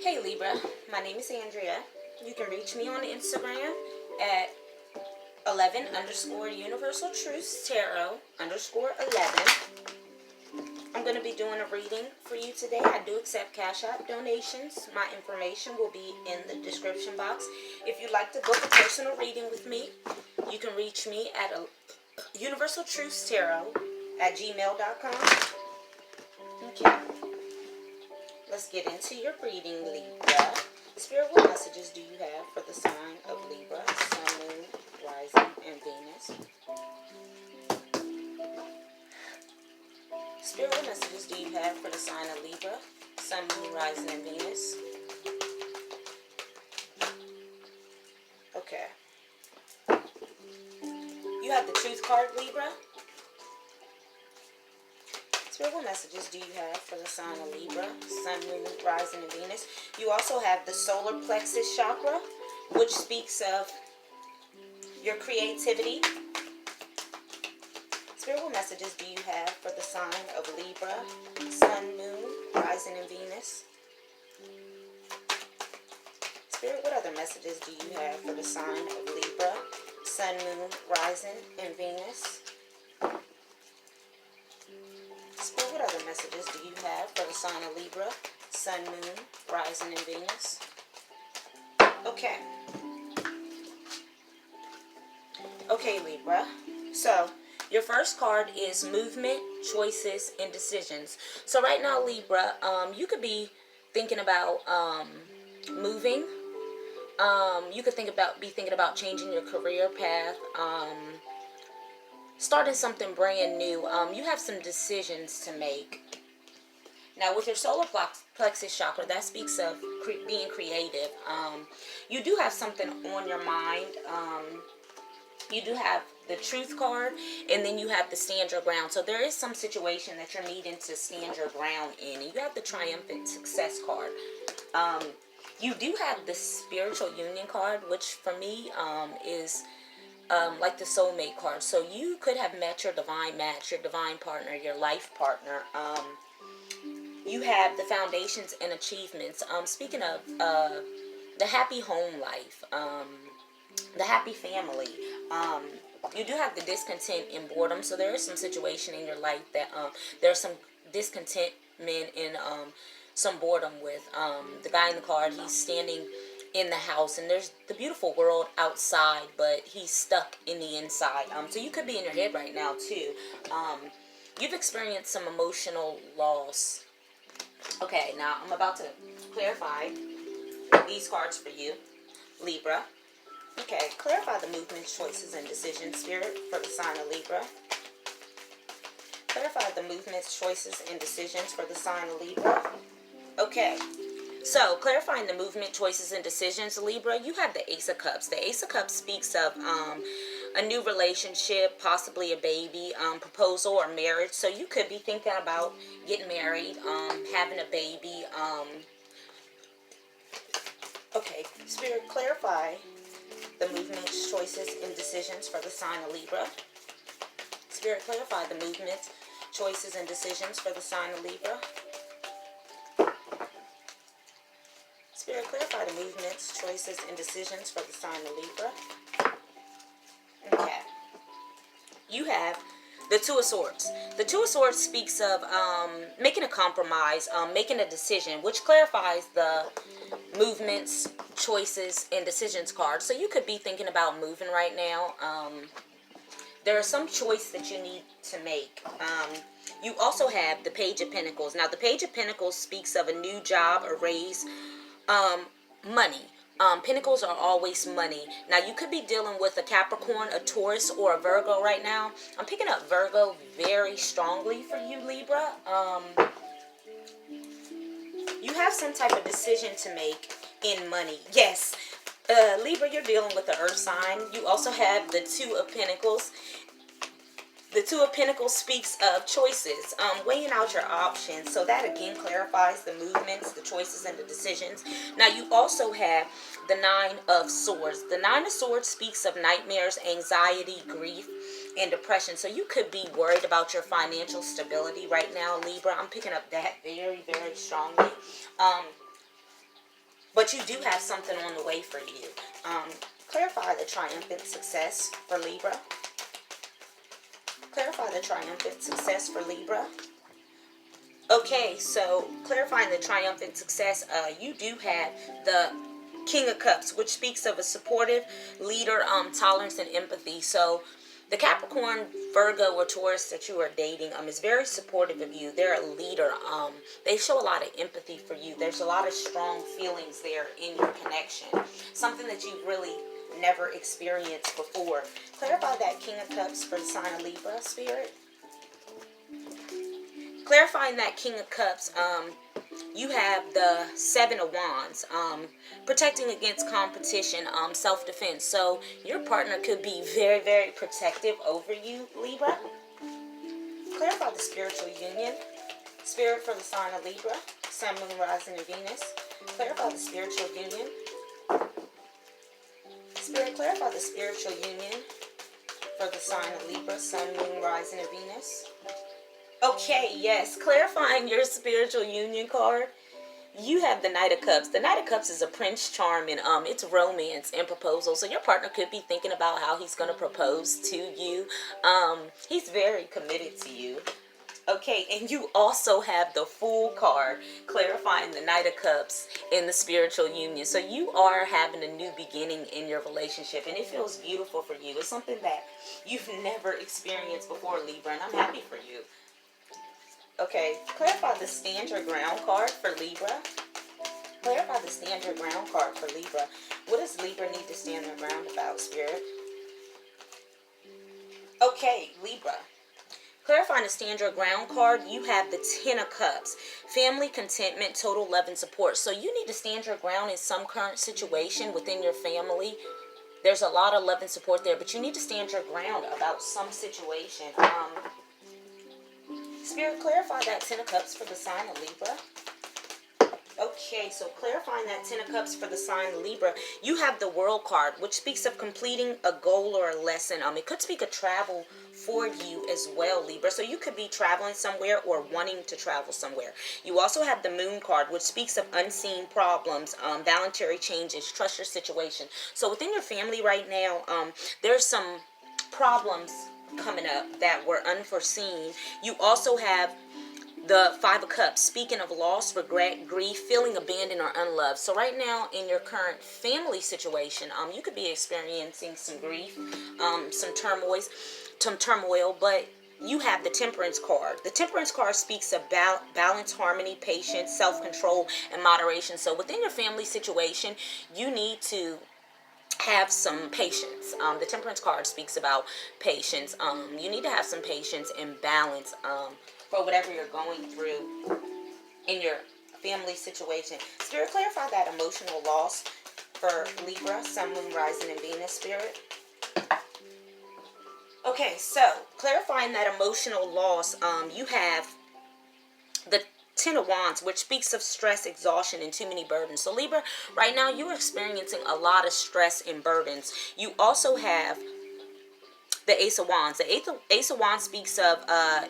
Hey Libra, my name is Andrea. You can reach me on Instagram at 11_Universal Truths Tarot _11. I'm going to be doing a reading for you today. I do accept Cash App donations. My information will be in the description box. If you'd like to book a personal reading with me, you can reach me at universaltruthstarot@gmail.com. Okay. Let's get into your reading, Libra. Spirit, what messages do you have for the sign of Libra, Sun, Moon, Rising, and Venus? Spirit, what messages do you have for the sign of Libra, Sun, Moon, Rising, and Venus? Okay. You have the Truth card, Libra. Spirit, what messages do you have for the sign of Libra, Sun, Moon, Rising, and Venus? You also have the solar plexus chakra, which speaks of your creativity. Spirit, what messages do you have for the sign of Libra, Sun, Moon, Rising, and Venus? Spirit, what other messages do you have for the sign of Libra, Sun, Moon, Rising, and Venus? Spirit, what other messages do you have for the sign of Libra, Sun, Moon, Rising, and Venus? Okay. Okay, Libra. So, your first card is movement, choices, and decisions. So right now, Libra, you could be thinking about moving. You could be thinking about changing your career path. Starting something brand new. You have some decisions to make. Now, with your solar plexus chakra, that speaks of being creative. You do have something on your mind. You do have the Truth card, and then you have the Stand Your Ground. So there is some situation that you're needing to stand your ground in. And you have the Triumphant Success card. You do have the Spiritual Union card, which for me is like the Soulmate card. So you could have met your divine match, your divine partner, your life partner. You have the Foundations and Achievements. Speaking of the happy home life, the happy family. You do have the discontent and boredom. So there is some situation in your life that there's some discontentment and some boredom with. The guy in the card, he's standing in the house, and there's the beautiful world outside, but he's stuck in the inside. So you could be in your head right now too. You've experienced some emotional loss. Okay, now I'm about to clarify these cards for you, Libra. Okay, clarify the movements, choices, and decisions, Spirit, for the sign of Libra. Clarify the movements, choices, and decisions for the sign of Libra. Okay. So, clarifying the movement, choices, and decisions, Libra, you have the Ace of Cups. The Ace of Cups speaks of a new relationship, possibly a baby, proposal, or marriage. So, you could be thinking about getting married, having a baby. Okay, Spirit, clarify the movements, choices, and decisions for the sign of Libra. Spirit, clarify the movements, choices, and decisions for the sign of Libra. Spirit, clarify the movements, choices, and decisions for the sign of Libra. Okay. You have the Two of Swords. The Two of Swords speaks of making a compromise, making a decision, which clarifies the movements, choices, and decisions card. So you could be thinking about moving right now. There is some choice that you need to make. You also have the Page of Pentacles. Now, the Page of Pentacles speaks of a new job, a raise, money. Pentacles are always money. Now, you could be dealing with a Capricorn, a Taurus, or a Virgo right now. I'm picking up Virgo very strongly for you, Libra. You have some type of decision to make in money. Yes, Libra, you're dealing with the Earth sign. You also have the Two of Pentacles. The Two of Pentacles speaks of choices, weighing out your options. So that again clarifies the movements, the choices, and the decisions. Now you also have the Nine of Swords. The Nine of Swords speaks of nightmares, anxiety, grief, and depression. So you could be worried about your financial stability right now, Libra. I'm picking up that very, very strongly. But you do have something on the way for you. Clarify the triumphant success for Libra. Clarify the triumphant success for Libra. Okay, so clarifying the triumphant success, you do have the King of Cups, which speaks of a supportive leader, tolerance, and empathy. So the Capricorn, Virgo, or Taurus that you are dating is very supportive of you. They're a leader. They show a lot of empathy for you. There's a lot of strong feelings there in your connection. Something that you've really never experienced before. Clarify that King of Cups for the sign of Libra, Spirit. Clarifying that King of Cups, you have the Seven of Wands, protecting against competition, self-defense. So your partner could be very, very protective over you, Libra. Clarify the spiritual union. Spirit for the sign of Libra, Sun, Moon, Rising, and Venus. Clarify the spiritual union. Spirit, clarify the spiritual union for the sign of Libra, Sun, Moon, Rising, and Venus. Okay, yes, clarifying your spiritual union card, you have the Knight of Cups. The Knight of Cups is a Prince Charming. It's romance and proposal. So your partner could be thinking about how he's going to propose to you. He's very committed to you. Okay, and you also have the Fool card, clarifying the Knight of Cups in the spiritual union. So you are having a new beginning in your relationship, and it feels beautiful for you. It's something that you've never experienced before, Libra, and I'm happy for you. Okay, clarify the Stand Your Ground card for Libra. Clarify the Stand Your Ground card for Libra. What does Libra need to stand their ground about, Spirit? Okay, Libra. Clarifying the Stand Your Ground card, you have the Ten of Cups. Family, contentment, total love, and support. So you need to stand your ground in some current situation within your family. There's a lot of love and support there, but you need to stand your ground about some situation. Spirit, clarify that Ten of Cups for the sign of Libra. Okay, so clarifying that Ten of Cups for the sign of Libra, you have the World card, which speaks of completing a goal or a lesson. It could speak of travel for you as well, Libra. So you could be traveling somewhere or wanting to travel somewhere. You also have the Moon card, which speaks of unseen problems, voluntary changes, trust your situation. So within your family right now, there's some problems coming up that were unforeseen. You also have the Five of Cups, speaking of loss, regret, grief, feeling abandoned or unloved. So right now in your current family situation, you could be experiencing some grief, some turmoil, but you have the Temperance card. The Temperance card speaks about balance, harmony, patience, self-control, and moderation. So within your family situation, you need to have some patience. The Temperance card speaks about patience. You need to have some patience and balance for whatever you're going through in your family situation. Spirit, clarify that emotional loss for Libra, Sun, Moon, Rising, and Venus, Spirit. Okay, so clarifying that emotional loss, you have the Ten of Wands, which speaks of stress, exhaustion, and too many burdens. So Libra, right now you're experiencing a lot of stress and burdens. You also have the Ace of Wands. The Ace of Wands speaks of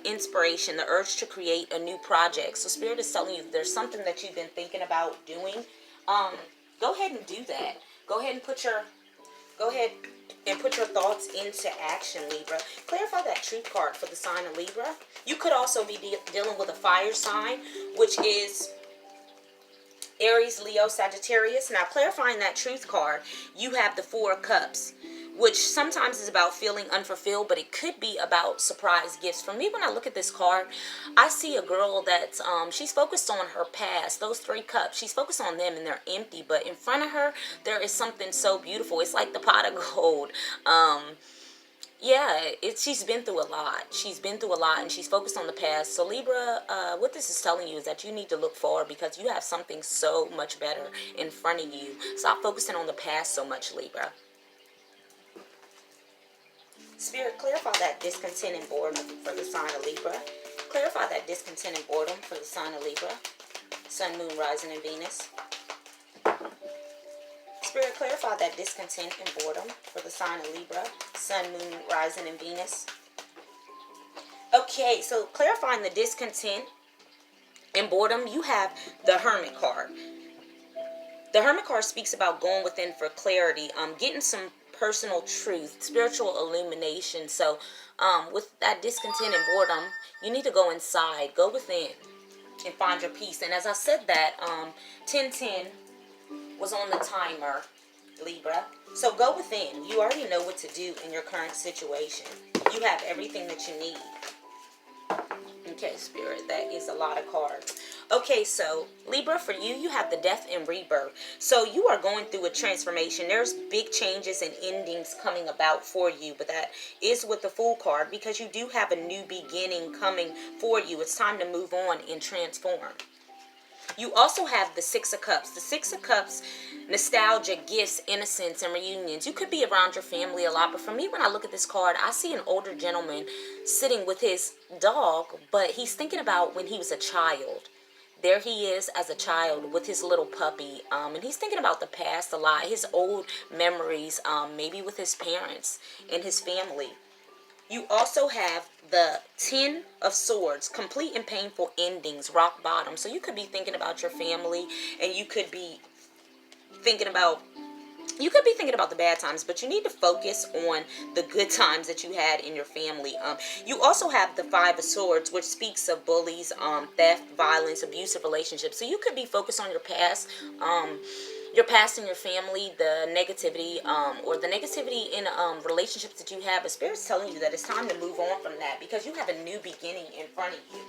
inspiration, the urge to create a new project. So Spirit is telling you there's something that you've been thinking about doing. Go ahead and do that. Go ahead and put your thoughts into action, Libra. Clarify that Truth card for the sign of Libra. You could also be dealing with a fire sign, which is Aries, Leo, Sagittarius. Now, clarifying that Truth card, you have the Four of Cups, which sometimes is about feeling unfulfilled, but it could be about surprise gifts. For me, when I look at this card, I see a girl that's, she's focused on her past, those three cups. She's focused on them and they're empty, but in front of her, there is something so beautiful. It's like the pot of gold. She's been through a lot. She's been through a lot and she's focused on the past. So Libra, what this is telling you is that you need to look forward because you have something so much better in front of you. Stop focusing on the past so much, Libra. Spirit, clarify that discontent and boredom for the sign of Libra. Clarify that discontent and boredom for the sign of Libra. Sun, Moon, Rising, and Venus. Spirit, clarify that discontent and boredom for the sign of Libra. Sun, Moon, Rising, and Venus. Okay, so clarifying the discontent and boredom, you have the Hermit card. The Hermit card speaks about going within for clarity, getting some personal truth, spiritual illumination. So with that discontent and boredom, you need to go inside, go within, and find your peace. And as I said that, 1010 was on the timer, Libra. So go within. You already know what to do in your current situation. You have everything that you need. Okay, Spirit, that is a lot of cards. Okay, so Libra, for you, you have the death and rebirth. So you are going through a transformation. There's big changes and endings coming about for you, but that is with the Fool card because you do have a new beginning coming for you. It's time to move on and transform. You also have the Six of Cups. The Six of Cups, nostalgia, gifts, innocence, and reunions. You could be around your family a lot, but for me, when I look at this card, I see an older gentleman sitting with his dog, but he's thinking about when he was a child. There he is as a child with his little puppy, and he's thinking about the past a lot, his old memories, maybe with his parents and his family. You also have the 10 of Swords, complete and painful endings, rock bottom. So you could be thinking about your family, and you could be thinking about the bad times, but you need to focus on the good times that you had in your family. You also have the Five of Swords, which speaks of bullies, theft, violence, abusive relationships. So you could be focused on your past and your family, the negativity, or the negativity in relationships that you have. But Spirit's telling you that it's time to move on from that because you have a new beginning in front of you.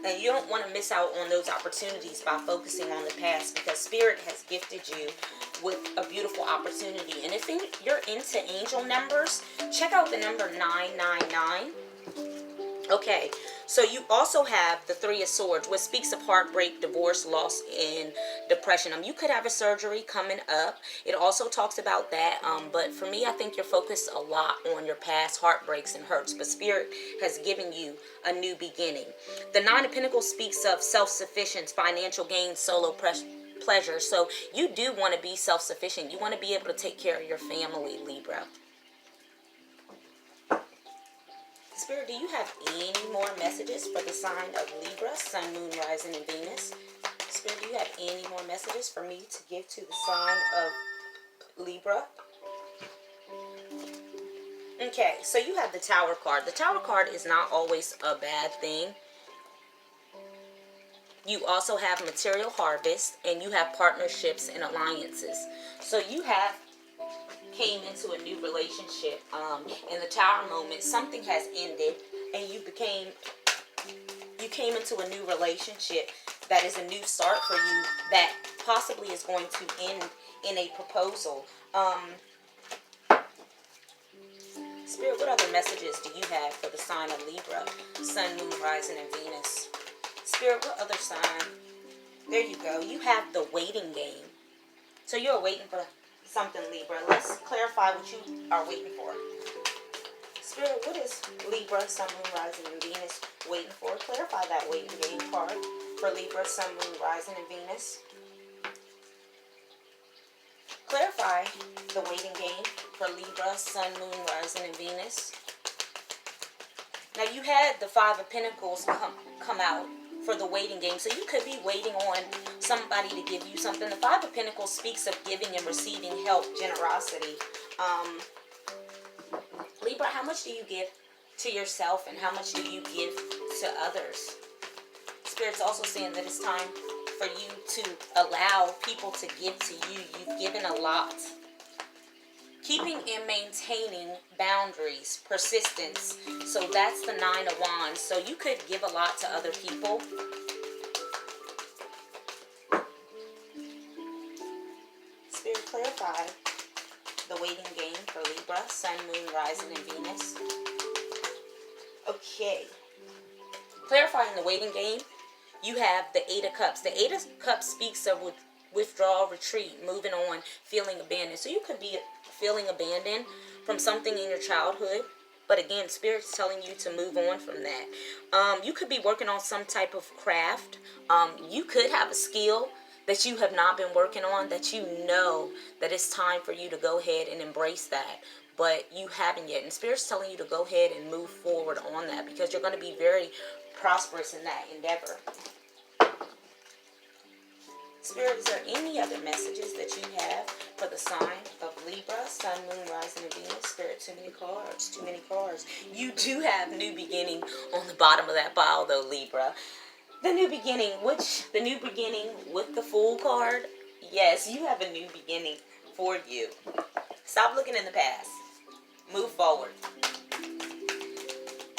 And you don't want to miss out on those opportunities by focusing on the past because Spirit has gifted you with a beautiful opportunity. And if you're into angel numbers, check out the number 999. Okay, so you also have the Three of Swords, which speaks of heartbreak, divorce, loss, and depression. You could have a surgery coming up. It also talks about that. But for me, I think you're focused a lot on your past heartbreaks and hurts. But Spirit has given you a new beginning. The Nine of Pentacles speaks of self-sufficiency, financial gain, solo pleasure. So you do want to be self-sufficient. You want to be able to take care of your family, Libra. Spirit, do you have any more messages for the sign of Libra, Sun, Moon, Rising, and Venus? Spirit, do you have any more messages for me to give to the sign of Libra? Okay, so you have the Tower card. The Tower card is not always a bad thing. You also have material harvest, and you have partnerships and alliances. So you have came into a new relationship. In the Tower moment, something has ended, and you came into a new relationship that is a new start for you that possibly is going to end in a proposal. Spirit, what other messages do you have for the sign of Libra, Sun, Moon, Rising, and Venus? Spirit, what other sign? There you go. You have the waiting game. So you're waiting for something, Libra. Let's clarify what you are waiting for. Spirit, what is Libra, Sun, Moon, Rising, and Venus waiting for? Clarify that waiting game card for Libra, Sun, Moon, Rising, and Venus. Clarify the waiting game for Libra, Sun, Moon, Rising, and Venus. Now you had the Five of Pentacles come out for the waiting game. So you could be waiting on somebody to give you something. The Five of Pentacles speaks of giving and receiving help, generosity. Libra, how much do you give to yourself and how much do you give to others? Spirit's also saying that it's time for you to allow people to give to you. You've given a lot. Keeping and maintaining boundaries, persistence. So that's the Nine of Wands. So you could give a lot to other people. Spirit, clarify the waiting game for Libra, Sun, Moon, Rising, and Venus. Okay. Clarifying the waiting game, you have the Eight of Cups. The Eight of Cups speaks of withdrawal, retreat, moving on, feeling abandoned. So you could be feeling abandoned from something in your childhood, but again, Spirit's telling you to move on from that. You could be working on some type of craft. You could have a skill that you have not been working on, that you know that it's time for you to go ahead and embrace that, but you haven't yet. And Spirit's telling you to go ahead and move forward on that because you're going to be very prosperous in that endeavor. Spirit, is there any other messages that you have for the sign of Libra, Sun, Moon, Rising, and Venus? Spirit, too many cards, too many cards. You do have new beginning on the bottom of that pile, though, Libra. The new beginning, the new beginning with the Fool card, yes, you have a new beginning for you. Stop looking in the past. Move forward.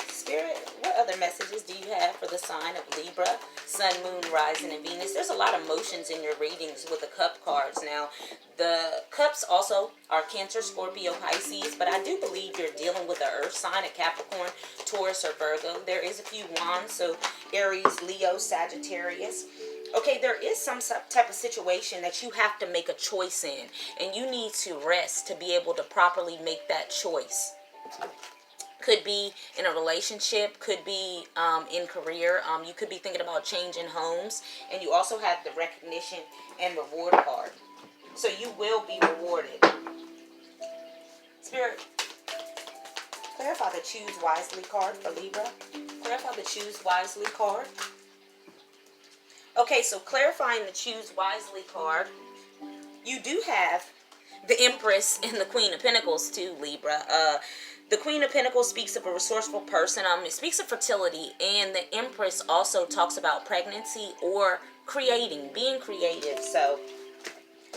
Spirit, what other messages do you have for the sign of Libra, Sun, Moon, Rising, and Venus? There's a lot of emotions in your readings with the Cup cards. Now, the Cups also are Cancer, Scorpio, Pisces, but I do believe you're dealing with an Earth sign, a Capricorn, Taurus, or Virgo. There is a few wands, so Aries, Leo, Sagittarius. Okay, there is some type of situation that you have to make a choice in, and you need to rest to be able to properly make that choice. Could be in a relationship, could be in career. You could be thinking about changing homes. And you also have the recognition and reward card. So you will be rewarded. Spirit, clarify the Choose Wisely card for Libra. Clarify the Choose Wisely card. Okay, so clarifying the Choose Wisely card, you do have the Empress and the Queen of Pentacles too, Libra. The Queen of Pentacles speaks of a resourceful person. It speaks of fertility. And the Empress also talks about pregnancy or creating, being creative. So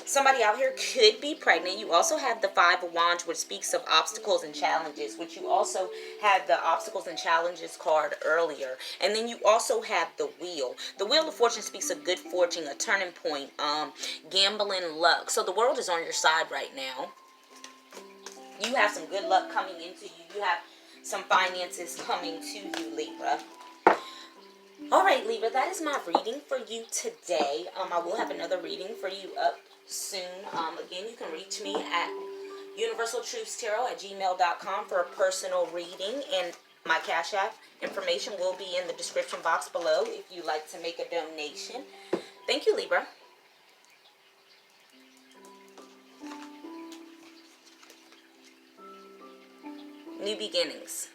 somebody out here could be pregnant. You also have the Five of Wands, which speaks of obstacles and challenges, which you also had the obstacles and challenges card earlier. And then you also have the Wheel. The Wheel of Fortune speaks of good fortune, a turning point, gambling, luck. So the world is on your side right now. You have some good luck coming into you. You have some finances coming to you, Libra. All right, Libra, that is my reading for you today. I will have another reading for you up soon. Again, you can reach me at universaltruthstarot@gmail.com for a personal reading. And my Cash App information will be in the description box below if you'd like to make a donation. Thank you, Libra. New beginnings.